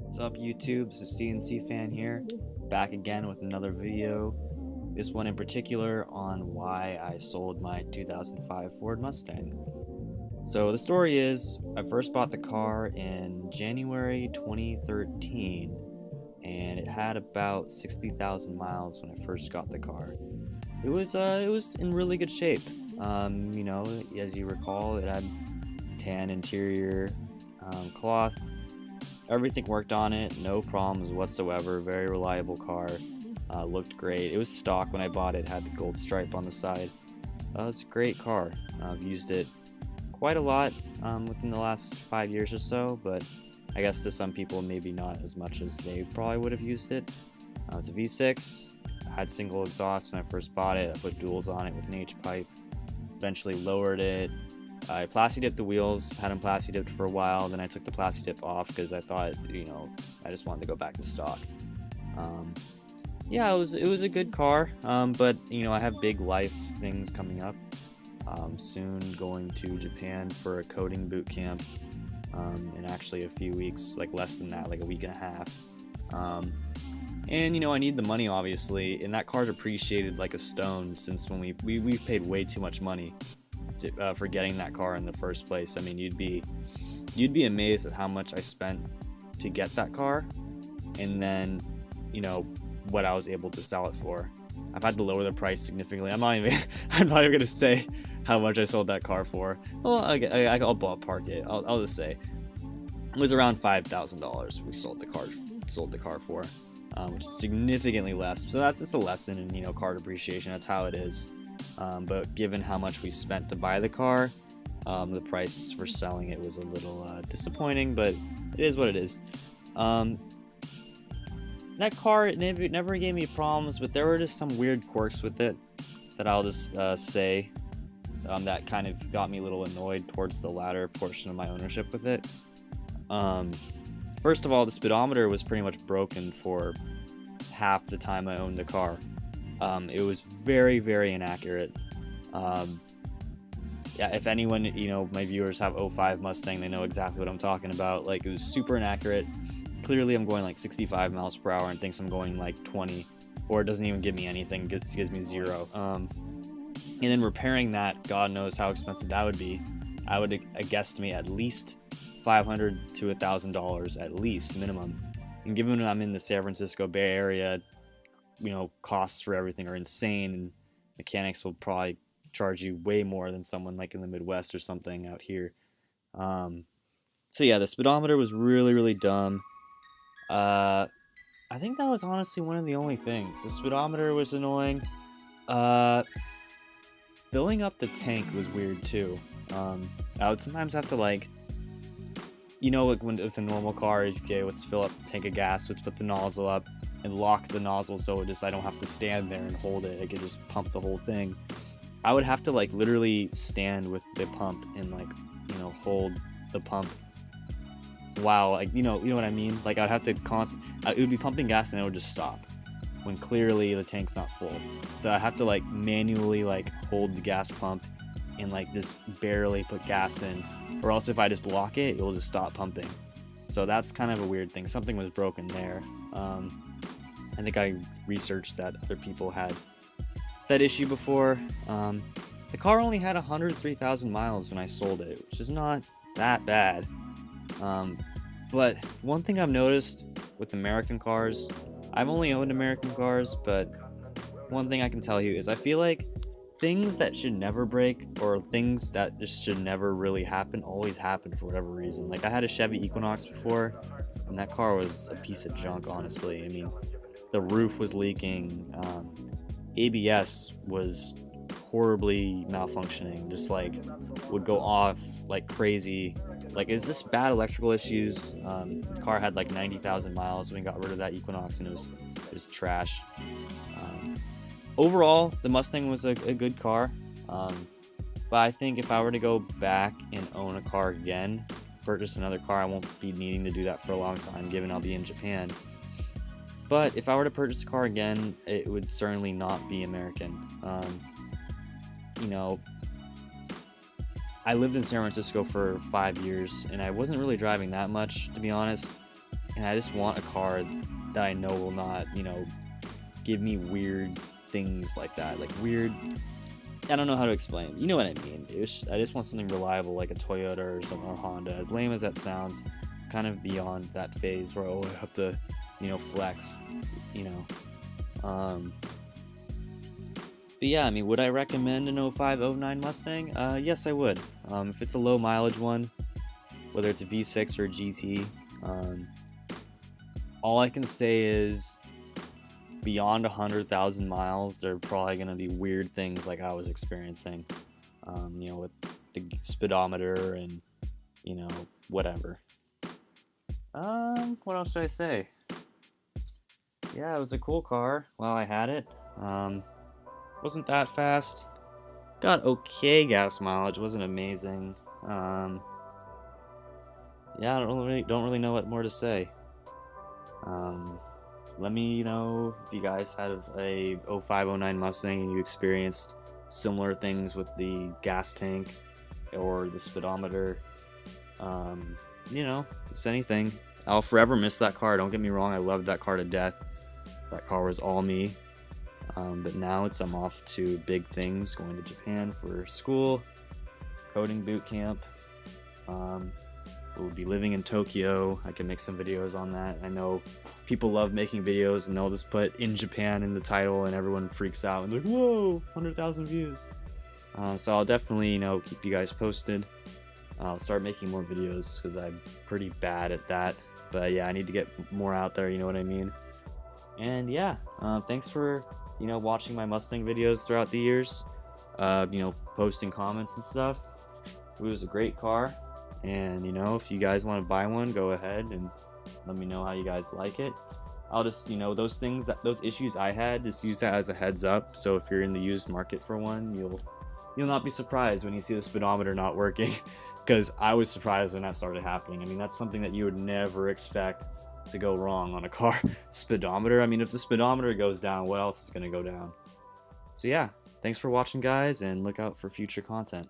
What's up YouTube, it's a CNC fan here, back again with another video, this one in particular on why I sold my 2005 Ford Mustang. So the story is, I first bought the car in January 2013, and it had about 60,000 miles when I first got the car. It was in really good shape. You know, as you recall, it had tan interior, cloth. Everything worked on it, no problems whatsoever, very reliable car, looked great. It was stock when I bought it, had the gold stripe on the side. It's a great car. I've used it quite a lot within the last 5 years or so, but I guess to some people maybe not as much as they probably would have used it. It's a V6, I had single exhaust when I first bought it, I put duals on it with an H-pipe, eventually lowered it. I plasti dipped the wheels, had them plasti dipped for a while, then I took the plasti dip off because I thought, you know, I just wanted to go back to stock. Yeah, it was a good car, but you know, I have big life things coming up. Soon going to Japan for a coding boot camp in actually a few weeks, like less than that, like a week and a half. And you know, I need the money obviously, and that car depreciated like a stone since when we paid way too much money for getting that car in the first place. I mean, you'd be amazed at how much I spent to get that car, and then, you know, what I was able to sell it for. I've had to lower the price significantly. I'm not even gonna say how much I sold that car for. Well, I'll ballpark it. I'll just say it was around $5,000 we sold the car for, which is significantly less. So that's just a lesson in, you know, car depreciation. That's how it is. But given how much we spent to buy the car, the price for selling it was a little disappointing, but it is what it is. That car, it never gave me problems, but there were just some weird quirks with it that I'll just say that kind of got me a little annoyed towards the latter portion of my ownership with it. First of all, the speedometer was pretty much broken for half the time I owned the car. It was very, very inaccurate. Yeah, if anyone, you know, my viewers have 05 Mustang, they know exactly what I'm talking about. Like, it was super inaccurate. Clearly I'm going like 65 miles per hour and thinks I'm going like 20, or it doesn't even give me anything, it gives me 0. And then repairing that, God knows how expensive that would be. I would guesstimate at least $500 to $1,000 at least minimum. And given I'm in the San Francisco Bay Area, you know, costs for everything are insane, and mechanics will probably charge you way more than someone like in the Midwest or something out here. So yeah, the speedometer was really, really dumb. I think that was honestly one of the only things. The speedometer was annoying. Filling up the tank was weird too. I would sometimes have to, like, you know, like when with a normal car, okay, let's fill up the tank of gas, let's put the nozzle up and lock the nozzle so I don't have to stand there and hold it. I could just pump the whole thing. I would have to, like, literally stand with the pump and, like, you know, hold the pump while, like, you know what I mean? Like, I'd have to it would be pumping gas and it would just stop when clearly the tank's not full. So I have to, like, manually, like, hold the gas pump and, like, just barely put gas in, or else if I just lock it, it will just stop pumping. So that's kind of a weird thing. Something was broken there. I think I researched that other people had that issue before. The car only had 103,000 miles when I sold it, which is not that bad. But one thing I've noticed with American cars, I've only owned American cars, but one thing I can tell you is I feel like things that should never break, or things that just should never really happen, always happen for whatever reason. Like, I had a Chevy Equinox before, and that car was a piece of junk, honestly. I mean, the roof was leaking, ABS was horribly malfunctioning, just like would go off like crazy. Like, it's just bad electrical issues. The car had like 90,000 miles when we got rid of that Equinox, and it was trash. Overall, the Mustang was a good car, but I think if I were to go back and own a car again, purchase another car, I won't be needing to do that for a long time, given I'll be in Japan. But if I were to purchase a car again, it would certainly not be American. You know, I lived in San Francisco for 5 years, and I wasn't really driving that much, to be honest. and I just want a car that I know will not, you know, give me weird things like that, like weird. I don't know how to explain. You know what I mean? I just want something reliable, like a Toyota or something, or Honda. As lame as that sounds, kind of beyond that phase where I have to, you know, flex, you know. But yeah, I mean, would I recommend an 05, 09 Mustang? Yes, I would. If it's a low mileage one, whether it's a V6 or a GT, all I can say is beyond 100,000 miles, there are probably going to be weird things like I was experiencing, you know, with the speedometer and, you know, whatever. What else should I say? Yeah, it was a cool car while I had it. Wasn't that fast. Got okay gas mileage, wasn't amazing. Yeah, I don't really know what more to say. Let me know if you guys had a 05, 09 Mustang and you experienced similar things with the gas tank or the speedometer. You know, just anything. I'll forever miss that car. Don't get me wrong, I loved that car to death. That car was all me. But now I'm off to big things, going to Japan for school, coding boot camp. We'll be living in Tokyo. I can make some videos on that. I know people love making videos and they'll just put "in Japan" in the title and everyone freaks out and they're like, whoa, 100,000 views. So I'll definitely, you know, keep you guys posted. I'll start making more videos because I'm pretty bad at that. But yeah, I need to get more out there, you know what I mean? And yeah, thanks for, you know, watching my Mustang videos throughout the years, you know, posting comments and stuff. It was a great car, and you know, if you guys want to buy one, go ahead and let me know how you guys like it. I'll just, you know, those issues I had, just use that as a heads up. So if you're in the used market for one, you'll not be surprised when you see the speedometer not working, because I was surprised when that started happening. I mean, that's something that you would never expect to go wrong on a car. Speedometer, I mean, if the speedometer goes down, what else is going to go down? So yeah, thanks for watching, guys, and look out for future content.